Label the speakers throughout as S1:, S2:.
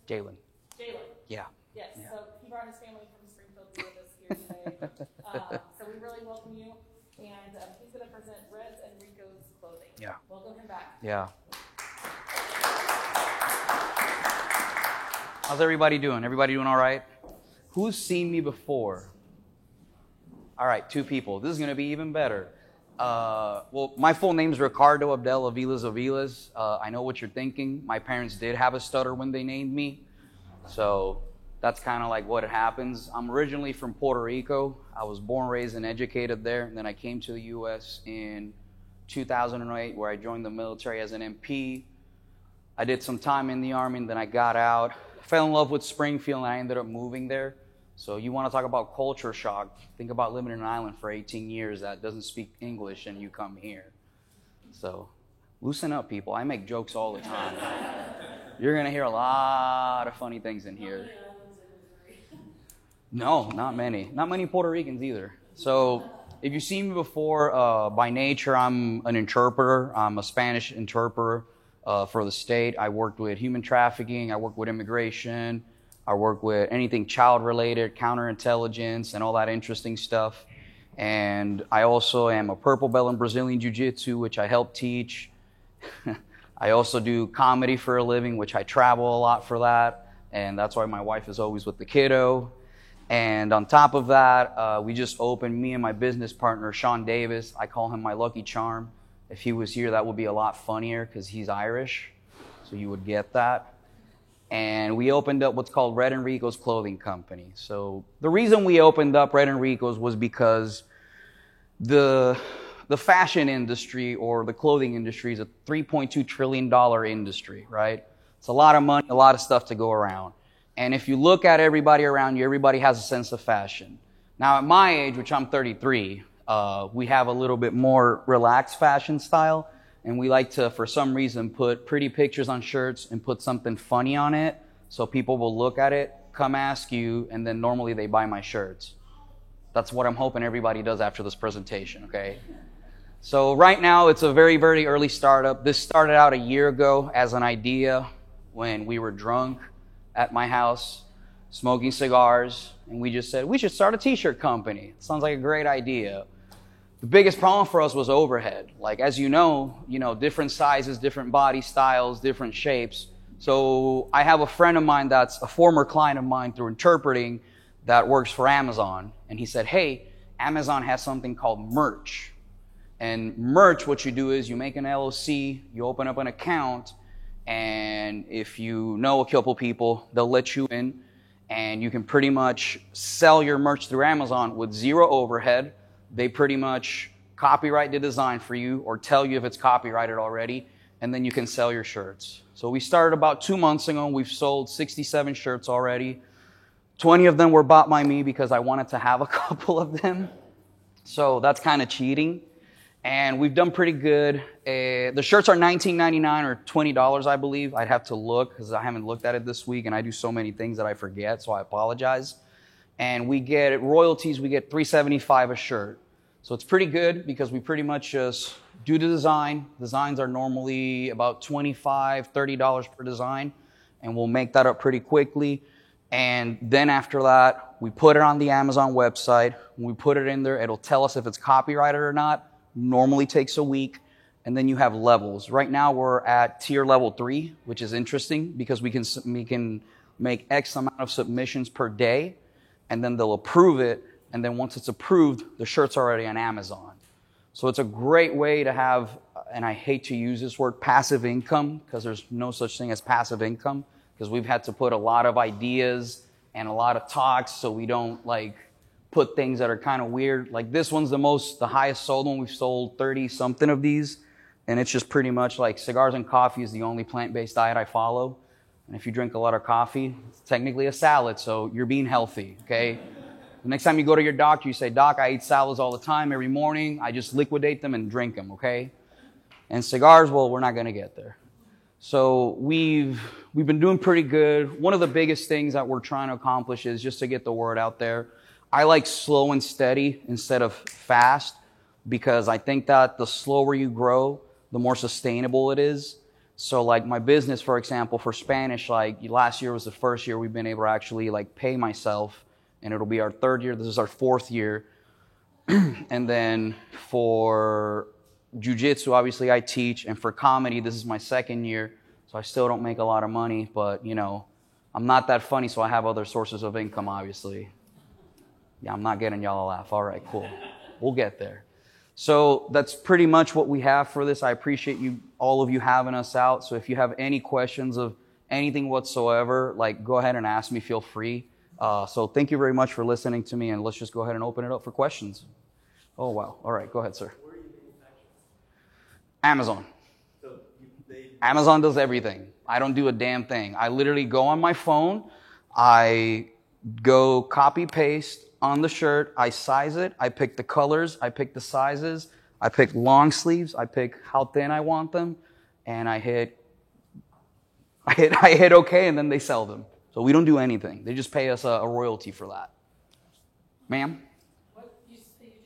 S1: Jalen.
S2: Jalen.
S1: Yeah.
S2: Yes.
S1: Yeah.
S2: So he brought his family from Springfield to with us here today. So we really welcome you. And he's going to present Reds and Rico's clothing.
S1: Yeah.
S2: Welcome him back.
S1: Yeah. How's everybody doing? Everybody doing all right? Who's seen me before? All right, 2 people. This is going to be even better. Well, my full name is Ricardo Abdel Aviles. I know what you're thinking. My parents did have a stutter when they named me. So that's kind of like what happens. I'm originally from Puerto Rico. I was born, raised, and educated there. And then I came to the U.S. in 2008, where I joined the military as an MP. I did some time in the Army, and then I got out. Fell in love with Springfield, and I ended up moving there. So you want to talk about culture shock, think about living in an island for 18 years that doesn't speak English and you come here. So loosen up, people. I make jokes all the time. You're going to hear a lot of funny things in here. No, not many. Not many Puerto Ricans either. So if you've seen me before, by nature, I'm an interpreter. I'm a Spanish interpreter for the state. I worked with human trafficking. I worked with immigration. I work with anything child-related, counterintelligence, and all that interesting stuff. And I also am a purple belt in Brazilian Jiu-Jitsu, which I help teach. I also do comedy for a living, which I travel a lot for that. And that's why my wife is always with the kiddo. And on top of that, we just opened, me and my business partner, Sean Davis. I call him my lucky charm. If he was here, that would be a lot funnier because he's Irish. So you would get that. And we opened up what's called Red and Rico's Clothing Company. So the reason we opened up Red and Rico's was because the fashion industry or the clothing industry is a $3.2 trillion industry, right? It's a lot of money, a lot of stuff to go around. And if you look at everybody around you, everybody has a sense of fashion. Now, at my age, which I'm 33, we have a little bit more relaxed fashion style. And we like to, for some reason, put pretty pictures on shirts and put something funny on it so people will look at it, come ask you, and then normally they buy my shirts. That's what I'm hoping everybody does after this presentation, okay? So right now, it's a very, very early startup. This started out a year ago as an idea when we were drunk at my house, smoking cigars, and we just said, we should start a t-shirt company. It sounds like a great idea. The biggest problem for us was overhead. Like, as you know, different sizes, different body styles, different shapes. So I have a friend of mine that's a former client of mine through interpreting that works for Amazon. And he said, hey, Amazon has something called merch. And merch, what you do is you make an LLC, you open up an account, and if you know a couple people, they'll let you in, and you can pretty much sell your merch through Amazon with zero overhead. They pretty much copyright the design for you or tell you if it's copyrighted already, and then you can sell your shirts. So we started about 2 months ago. We've sold 67 shirts already. 20 of them were bought by me because I wanted to have a couple of them. So that's kind of cheating. And we've done pretty good. The shirts are $19.99 or $20, I believe. I'd have to look because I haven't looked at it this week, and I do so many things that I forget, so I apologize. And we get royalties, we get $3.75 a shirt. So it's pretty good because we pretty much just do the design. Designs are normally about $25, $30 per design, and we'll make that up pretty quickly. And then after that, we put it on the Amazon website. When we put it in there, it'll tell us if it's copyrighted or not. Normally takes a week. And then you have levels. Right now we're at tier level 3, which is interesting because we can make X amount of submissions per day, and then they'll approve it. And then once it's approved, the shirt's already on Amazon. So it's a great way to have, and I hate to use this word, passive income, because there's no such thing as passive income, because we've had to put a lot of ideas and a lot of talks so we don't put things that are kind of weird. Like this one's the highest sold one. We've sold 30 something of these. And it's just pretty much like cigars and coffee is the only plant-based diet I follow. And if you drink a lot of coffee, it's technically a salad, so you're being healthy, okay? The next time you go to your doctor, you say, Doc, I eat salads all the time every morning. I just liquidate them and drink them, okay? And cigars, well, we're not going to get there. So we've been doing pretty good. One of the biggest things that we're trying to accomplish is just to get the word out there. I like slow and steady instead of fast because I think that the slower you grow, the more sustainable it is. So like my business, for example, for Spanish, like last year was the first year we've been able to actually like pay myself, and it'll be our third year. This is our fourth year. And then for jiu-jitsu, obviously I teach, and for comedy, this is my second year. So I still don't make a lot of money, but you know, I'm not that funny, so I have other sources of income, obviously. Yeah, I'm not getting y'all a laugh. All right, cool. We'll get there. So that's pretty much what we have for this. I appreciate you, all of you having us out. So if you have any questions of anything whatsoever, like go ahead and ask me, feel free. So thank you very much for listening to me, and let's just go ahead and open it up for questions. Oh, wow. All right, go ahead, sir.
S3: Where are you manufacturing?
S1: Amazon.
S3: So
S1: Amazon does everything. I don't do a damn thing. I literally go on my phone, I go copy paste on the shirt, I size it, I pick the colors, I pick the sizes, I pick long sleeves, I pick how thin I want them, and I hit okay, and then they sell them. So we don't do anything. They just pay us a royalty for that. Ma'am?
S4: You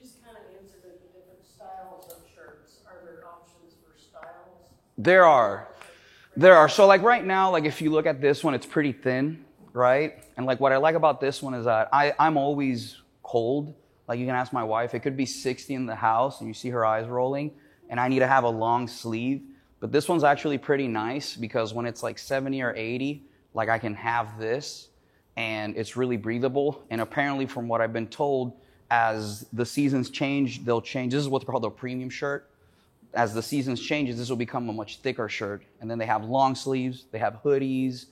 S4: just kind of answered it, the different styles of shirts. Are there options for styles?
S1: There are. So like right now, like if you look at this one, it's pretty thin, right? And like what I like about this one is that I'm always cold. Like you can ask my wife, it could be 60 in the house and you see her eyes rolling, and I need to have a long sleeve. But this one's actually pretty nice because when it's like 70 or 80, like I can have this and it's really breathable. And apparently from what I've been told, as the seasons change, they'll change. This is what's called a premium shirt. As the seasons changes, this will become a much thicker shirt. And then they have long sleeves, they have hoodies,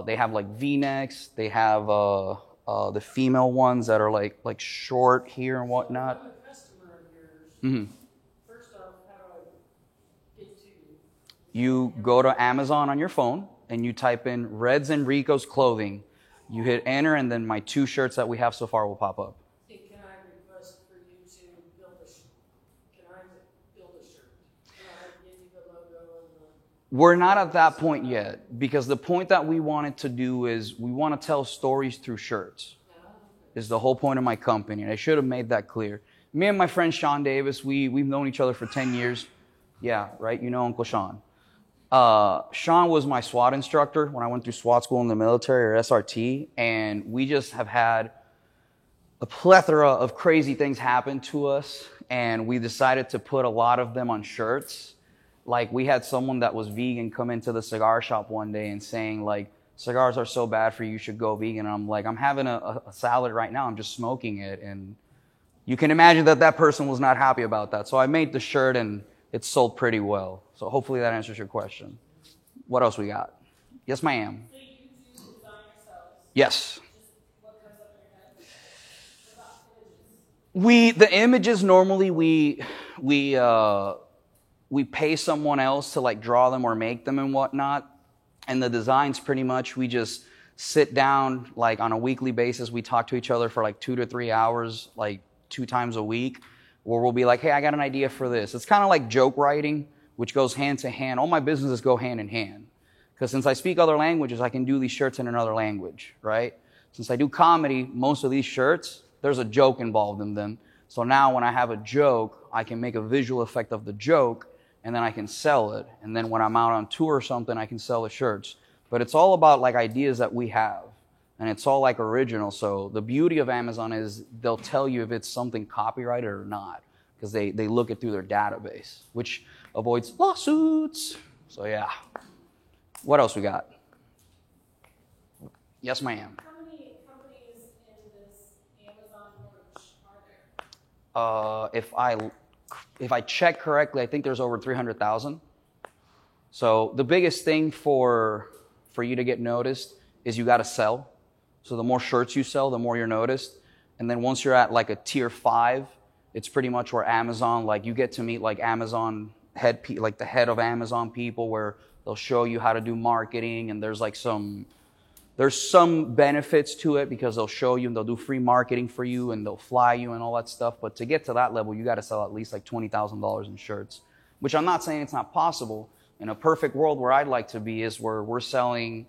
S1: they have like V-necks, they have the female ones that are like short here and whatnot.
S4: I'm a customer of yours.
S1: Mm-hmm.
S4: First off, how do I get to you?
S1: You go to Amazon on your phone and you type in Reds Enrico's clothing. You hit enter, and then my 2 shirts that we have so far will pop up.
S4: And can I request for you to build a shirt? Can I build a shirt? Can I give you the logo and the...
S1: We're not at that point yet, because the point that we wanted to do is we want to tell stories through shirts. Is the whole point of my company, and I should have made that clear. Me and my friend Sean Davis, we've known each other for 10 years. Yeah, right? You know Uncle Sean. Sean was my SWAT instructor when I went through SWAT school in the military, or SRT, and we just have had a plethora of crazy things happen to us, and we decided to put a lot of them on shirts. Like we had someone that was vegan come into the cigar shop one day and saying like, cigars are so bad for you, you should go vegan. And I'm like, I'm having a salad right now, I'm just smoking it. And you can imagine that person was not happy about that. So I made the shirt and it sold pretty well. So hopefully that answers your question. What else we got? Yes, ma'am.
S2: So you do design yourselves.
S1: Yes.
S2: Just what comes up in your head? What about images?
S1: The images normally we pay someone else to like draw them or make them and whatnot. And the designs pretty much we just sit down like on a weekly basis. We talk to each other for like 2 to 3 hours, like 2 times a week, where we'll be like, hey, I got an idea for this. It's kind of like joke writing, which goes hand to hand. All my businesses go hand in hand. Because since I speak other languages, I can do these shirts in another language, right? Since I do comedy, most of these shirts, there's a joke involved in them. So now when I have a joke, I can make a visual effect of the joke, and then I can sell it. And then when I'm out on tour or something, I can sell the shirts. But it's all about like ideas that we have. And it's all like original. So the beauty of Amazon is they'll tell you if it's something copyrighted or not. Because they look it through their database, which avoids lawsuits. So yeah. What else we got? Yes, ma'am.
S2: How many companies in this Amazon merch are there?
S1: If I check correctly, I think there's over 300,000. So the biggest thing for you to get noticed is you got to sell. So the more shirts you sell, the more you're noticed. And then once you're at like a tier 5, it's pretty much where Amazon, like you get to meet like Amazon like the head of Amazon people, where they'll show you how to do marketing, and there's some benefits to it because they'll show you and they'll do free marketing for you and they'll fly you and all that stuff. But to get to that level, you got to sell at least like $20,000 in shirts, which I'm not saying it's not possible. In a perfect world where I'd like to be is where we're selling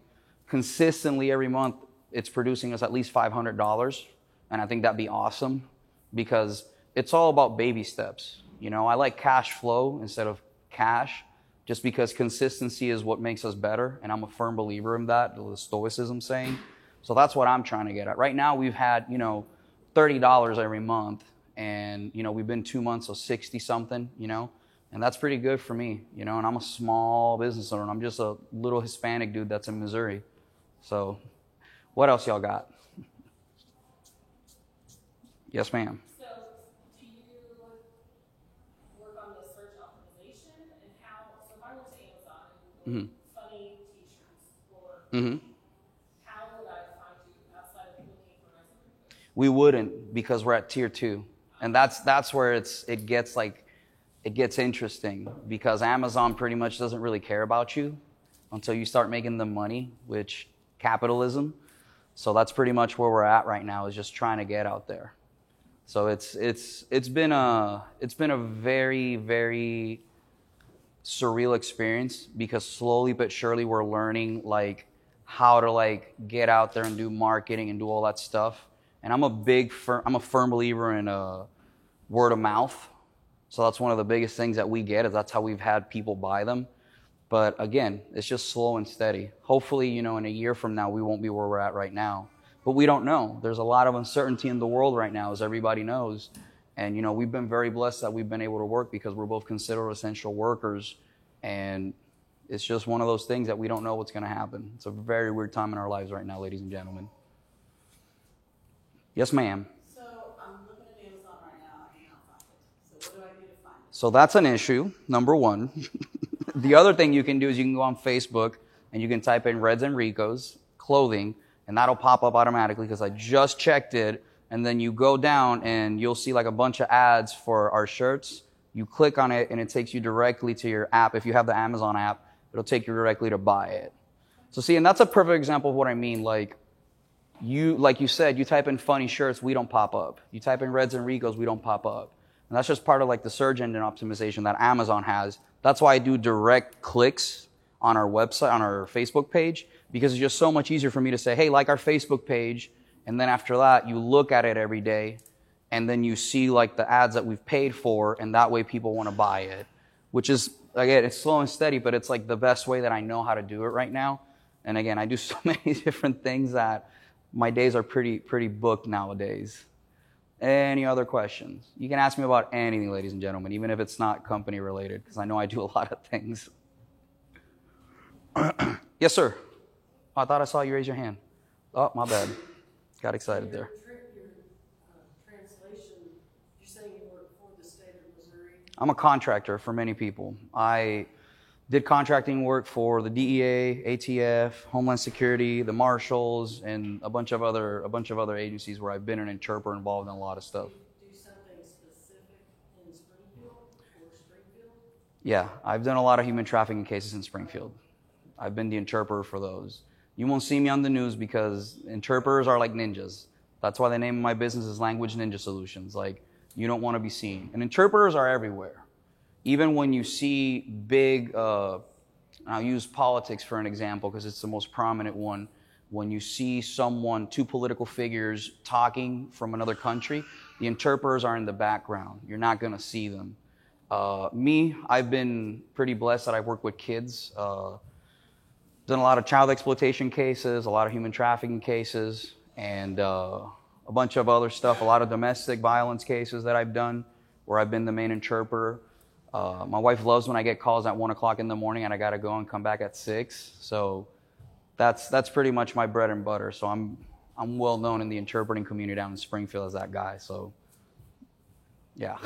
S1: consistently every month. It's producing us at least $500. And I think that'd be awesome because it's all about baby steps. You know, I like cash flow instead of cash. just because consistency is what makes us better. And I'm a firm believer in that, the Stoicism saying. So that's what I'm trying to get at. Right now, we've had, $30 every month. And, we've been 2 months, so 60 something, and that's pretty good for me, and I'm a small business owner. I'm just a little Hispanic dude that's in Missouri. So what else y'all got? Yes, ma'am.
S2: So do you work on the search optimization and so if I went to Amazon and
S1: Mm-hmm.
S2: funny t-shirts or
S1: Mm-hmm.
S2: how would I find you outside of looking for Reds and Ricos?
S1: We wouldn't, because we're at tier 2. And that's where it gets interesting, because Amazon pretty much doesn't really care about you until you start making them money, which capitalism. So that's pretty much where we're at right now, is just trying to get out there. So it's been a very, very surreal experience, because slowly but surely we're learning how to get out there and do marketing and do all that stuff. And I'm a firm believer in word of mouth. So that's one of the biggest things that we get, is that's how we've had people buy them. But again, it's just slow and steady. Hopefully, in a year from now, we won't be where we're at right now. But we don't know. There's a lot of uncertainty in the world right now, as everybody knows. And, we've been very blessed that we've been able to work, because we're both considered essential workers. And it's just one of those things that we don't know what's going to happen. It's a very weird time in our lives right now, ladies and gentlemen. Yes, ma'am.
S4: So I'm looking at Amazon right now, I cannot find it. So what do I do to find it?
S1: So that's an issue, number one. The other thing you can do is you can go on Facebook and you can type in Reds and Ricos clothing, and that'll pop up automatically, because I just checked it. And then you go down and you'll see a bunch of ads for our shirts. You click on it and it takes you directly to your app. If you have the Amazon app, it'll take you directly to buy it. So see, and that's a perfect example of what I mean. Like you said, you type in funny shirts, we don't pop up. You type in Reds and Ricos, we don't pop up. And that's just part of the search engine optimization that Amazon has. That's why I do direct clicks on our website, on our Facebook page, because it's just so much easier for me to say, hey, like our Facebook page. And then after that, you look at it every day, and then you see the ads that we've paid for, and that way people want to buy it, which is, again, it's slow and steady, but it's the best way that I know how to do it right now. And again, I do so many different things that my days are pretty booked nowadays. Any other questions? You can ask me about anything, ladies and gentlemen, even if it's not company related, because I know I do a lot of things. Yes, sir. I thought I saw you raise your hand. Oh, my bad. Got excited there.
S4: Your translation, you're saying you work for the state of Missouri?
S1: I'm a contractor for many people. I did contracting work for the DEA, ATF, Homeland Security, the Marshals, and a bunch of other agencies where I've been an interpreter involved in a lot of stuff.
S4: Do you do something specific in Springfield or Springfield?
S1: Yeah, I've done a lot of human trafficking cases in Springfield. I've been the interpreter for those. You won't see me on the news because interpreters are like ninjas. That's why the name of my business is Language Ninja Solutions. You don't want to be seen. And interpreters are everywhere. Even when you see big, I'll use politics for an example because it's the most prominent one. When you see two political figures talking from another country, the interpreters are in the background. You're not going to see them. I've been pretty blessed that I've worked with kids. Done a lot of child exploitation cases, a lot of human trafficking cases, and a bunch of other stuff, a lot of domestic violence cases that I've done where I've been the main interpreter. My wife loves when I get calls at 1 o'clock in the morning and I got to go and come back at 6. So that's pretty much my bread and butter. So I'm well known in the interpreting community down in Springfield as that guy. So yeah.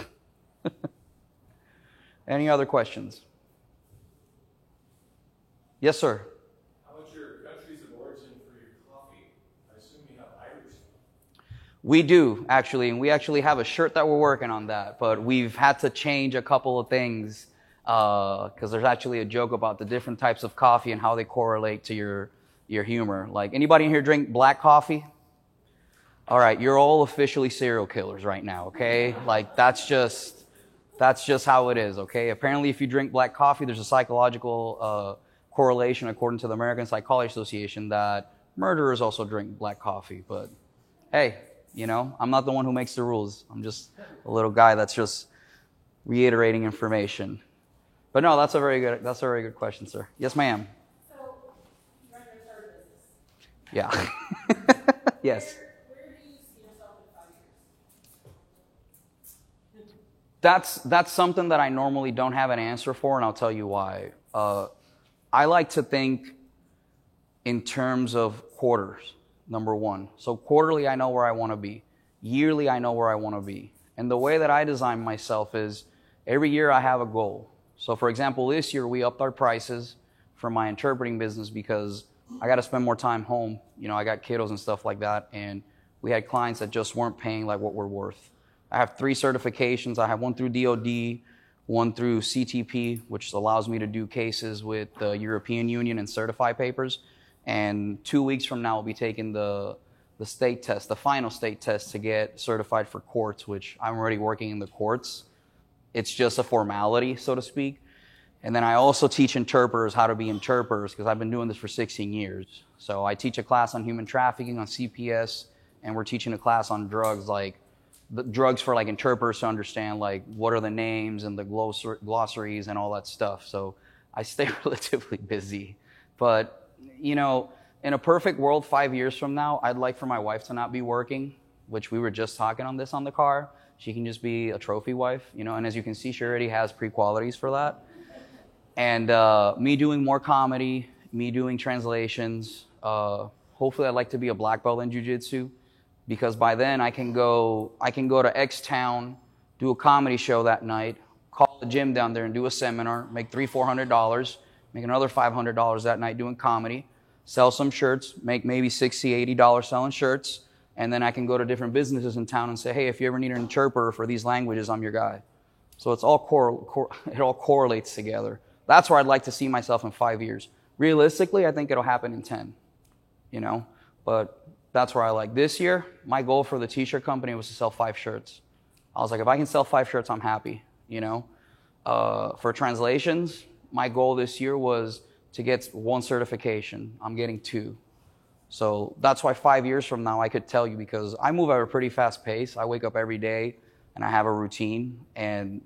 S1: Any other questions? Yes, sir.
S3: How about your countries of origin for your coffee? I assume you have Irish.
S1: We do, actually, and we actually have a shirt that we're working on that, but we've had to change a couple of things because there's actually a joke about the different types of coffee and how they correlate to your humor. Like, anybody in here drink black coffee? All right, you're all officially serial killers right now, okay? Like, that's just how it is, okay? Apparently, if you drink black coffee, there's a psychological correlation, according to the American Psychology Association, that murderers also drink black coffee. But hey, I'm not the one who makes the rules. I'm just a little guy that's just reiterating information. But no, that's a very good question, sir. Yes, ma'am.
S2: So, you're in your third business.
S1: Yeah. Yes.
S2: Where do you see yourself in 5 years?
S1: That's something that I normally don't have an answer for, and I'll tell you why. I like to think in terms of quarters, number one. So quarterly, I know where I want to be. Yearly, I know where I want to be. And the way that I design myself is every year I have a goal. So for example, this year we upped our prices for my interpreting business because I got to spend more time home. You know, I got kiddos and stuff like that, and we had clients that just weren't paying like what we're worth. I have 3 certifications. I have one through DOD, one through CTP, which allows me to do cases with the European Union and certify papers. And 2 weeks from now, I'll be taking the state test, the final state test to get certified for courts, which I'm already working in the courts. It's just a formality, so to speak. And then I also teach interpreters how to be interpreters because I've been doing this for 16 years. So I teach a class on human trafficking on CPS, and we're teaching a class on drugs, like the drugs for like interpreters to understand like what are the names and the glossaries and all that stuff. So I stay relatively busy. But, you know, in a perfect world, 5 years from now, I'd like for my wife to not be working, which we were just talking on this on the car. She can just be a trophy wife, you know, and as you can see, she already has pre-qualities for that. And me doing more comedy, me doing translations. Hopefully I'd like to be a black belt in jiu-jitsu, because by then I can go to X town, do a comedy show that night, call the gym down there and do a seminar, make $300-400, make another $500 that night doing comedy, sell some shirts, make maybe $60-80 selling shirts, and then I can go to different businesses in town and say, hey, if you ever need an interpreter for these languages, I'm your guy. So it's all it all correlates together. That's where I'd like to see myself in 5 years. Realistically, I think it'll happen in 10, you know, but that's where I like. This year, my goal for the t-shirt company was to sell 5 shirts. I was like, if I can sell 5 shirts, I'm happy, you know. For translations, my goal this year was to get 1 certification. I'm getting 2. So that's why 5 years from now I could tell you, because I move at a pretty fast pace. I wake up every day and I have a routine, and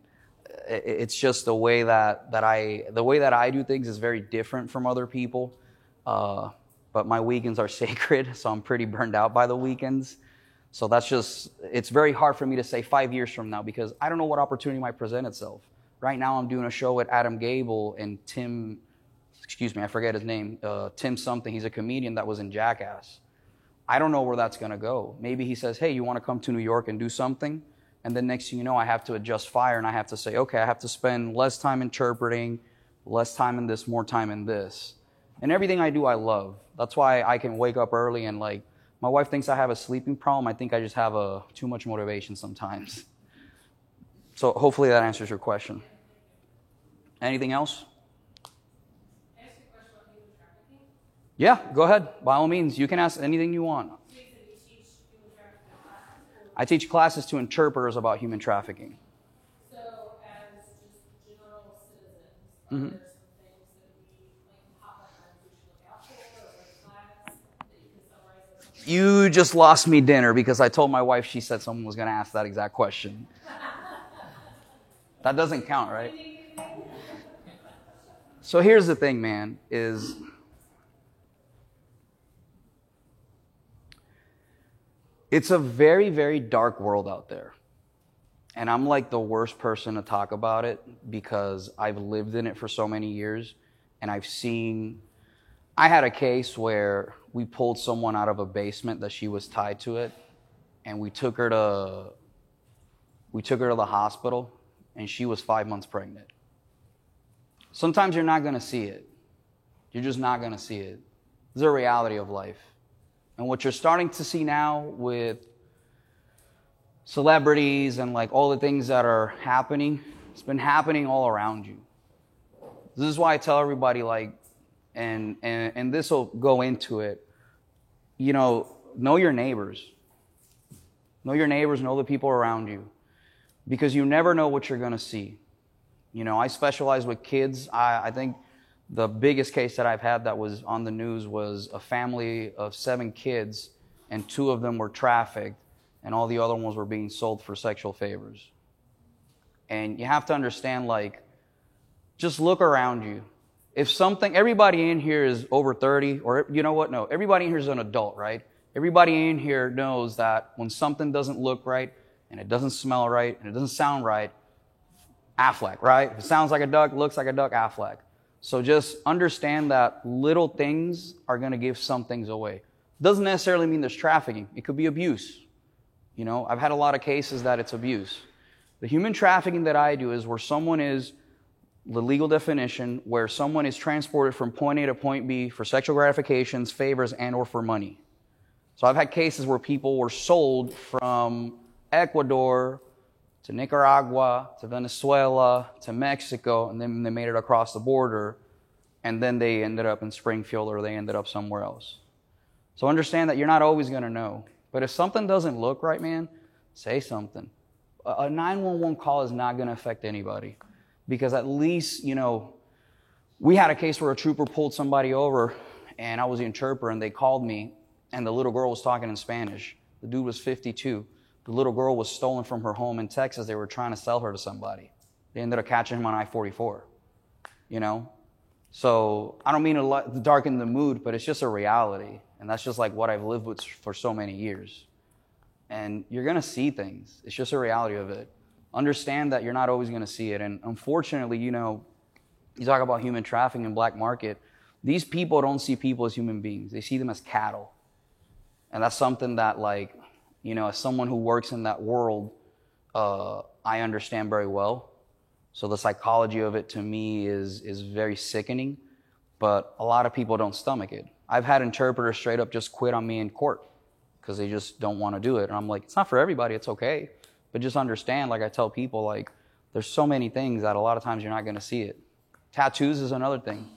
S1: it's just the way that I do things is very different from other people. But my weekends are sacred, so I'm pretty burned out by the weekends. So it's very hard for me to say 5 years from now, because I don't know what opportunity might present itself. Right now I'm doing a show with Adam Gable and I forget his name, Tim something. He's a comedian that was in Jackass. I don't know where that's going to go. Maybe he says, hey, you want to come to New York and do something? And then next thing you know, I have to adjust fire, and I have to say, okay, I have to spend less time interpreting, less time in this, more time in this. And everything I do, I love. That's why I can wake up early, and like, my wife thinks I have a sleeping problem. I think I just have too much motivation sometimes. So hopefully that answers your question. Anything else?
S2: Can I ask you a question about human trafficking?
S1: Yeah, go ahead. By all means, you can ask anything you want.
S2: So you said you teach human trafficking classes?
S1: I teach classes to interpreters about human trafficking.
S2: So as just general citizens,
S1: Mm-hmm.
S2: are there some things that we, like hotline items we should look out for, or red flags that you can summarize or something?
S1: You just lost me dinner, because I told my wife, she said someone was going to ask that exact question. That doesn't count, right? So here's the thing, man, is it's a very, very dark world out there. And I'm like the worst person to talk about it, because I've lived in it for so many years, and I had a case where we pulled someone out of a basement that she was tied to it, and we took her to the hospital, and she was 5 months pregnant. Sometimes you're not going to see it. You're just not going to see it. It's a reality of life. And what you're starting to see now with celebrities and like all the things that are happening, it's been happening all around you. This is why I tell everybody, like, and this will go into it, you know your neighbors. Know your neighbors, know the people around you, because you never know what you're going to see. You know, I specialize with kids. I think the biggest case that I've had that was on the news was a family of 7 kids, and 2 of them were trafficked, and all the other ones were being sold for sexual favors. And you have to understand, like, just look around you. Everybody in here is over 30, or you know what? No, everybody in here is an adult, right? Everybody in here knows that when something doesn't look right, and it doesn't smell right, and it doesn't sound right, Affleck, right? If it sounds like a duck, looks like a duck, Affleck. So just understand that little things are going to give some things away. Doesn't necessarily mean there's trafficking. It could be abuse. You know, I've had a lot of cases that it's abuse. The human trafficking that I do is where someone is, the legal definition, where someone is transported from point A to point B for sexual gratifications, favors, and or for money. So I've had cases where people were sold from Ecuador to Nicaragua, to Venezuela, to Mexico, and then they made it across the border, and then they ended up in Springfield or they ended up somewhere else. So understand that you're not always going to know. But if something doesn't look right, man, say something. A 911 call is not going to affect anybody. Because at least, you know, we had a case where a trooper pulled somebody over, and I was the interpreter, and they called me, and the little girl was talking in Spanish. The dude was 52. The little girl was stolen from her home in Texas. They were trying to sell her to somebody. They ended up catching him on I-44, you know? So I don't mean to darken the mood, but it's just a reality. And that's just like what I've lived with for so many years. And you're going to see things. It's just a reality of it. Understand that you're not always going to see it. And unfortunately, you know, you talk about human trafficking and black market. These people don't see people as human beings. They see them as cattle. And that's something that, like, you know, as someone who works in that world, I understand very well. So the psychology of it to me is very sickening. But a lot of people don't stomach it. I've had interpreters straight up just quit on me in court because they just don't want to do it. And I'm like, it's not for everybody. It's okay. But just understand, like I tell people, like, there's so many things that a lot of times you're not going to see it. Tattoos is another thing.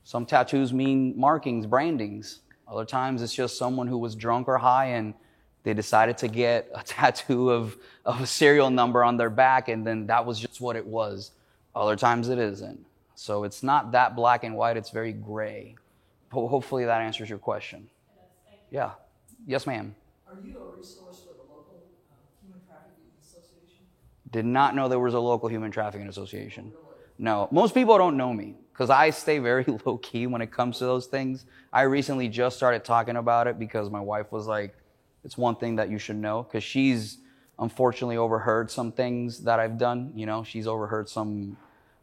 S1: Some tattoos mean markings, brandings. Other times it's just someone who was drunk or high and they decided to get a tattoo of a serial number on their back, and then that was just what it was. Other times it isn't. So it's not that black and white. It's very gray. Hopefully that answers your question. Yeah. Yes, ma'am.
S4: Are you a resource for the local human trafficking association?
S1: Did not know there was a local human trafficking association. No, most people don't know me because I stay very low key when it comes to those things. I recently just started talking about it because my wife was like, it's one thing that you should know, because she's unfortunately overheard some things that I've done. You know, she's overheard some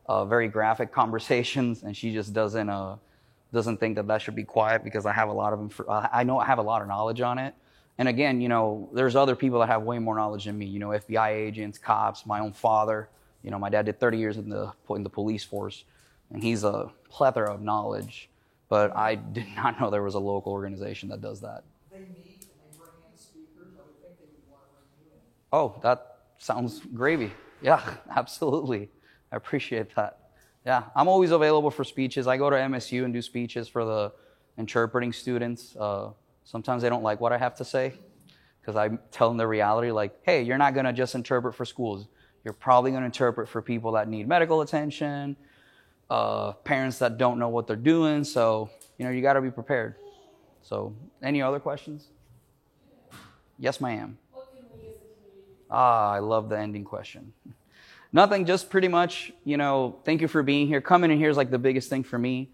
S1: very graphic conversations, and she just doesn't think that should be quiet because I have a lot of I know I have a lot of knowledge on it. And again, you know, there's other people that have way more knowledge than me. You know, FBI agents, cops, my own father. You know, my dad did 30 years in the police force, and he's a plethora of knowledge. But I did not know there was a local organization that does that.
S4: They meet and they bring in speakers. I would think they would want to bring you in.
S1: Oh, that sounds gravy. Yeah, absolutely. I appreciate that. Yeah, I'm always available for speeches. I go to MSU and do speeches for the interpreting students. Sometimes they don't like what I have to say because I tell them the reality, like, hey, you're not going to just interpret for schools. You're probably going to interpret for people that need medical attention, parents that don't know what they're doing. So, you know, you got to be prepared. So, any other questions? Yes, ma'am.
S2: What can we as a community do?
S1: I love the ending question. Nothing, just pretty much, you know, thank you for being here. Coming in here is like the biggest thing for me.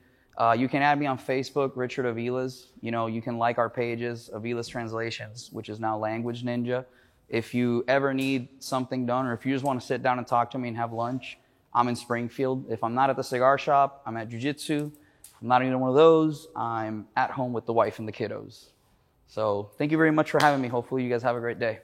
S1: You can add me on Facebook, Richard Aviles. You know, you can like our pages, Aviles Translations, which is now Language Ninja. If you ever need something done, or if you just want to sit down and talk to me and have lunch, I'm in Springfield. If I'm not at the cigar shop, I'm at jiu-jitsu. If I'm not in one of those, I'm at home with the wife and the kiddos. So thank you very much for having me. Hopefully you guys have a great day.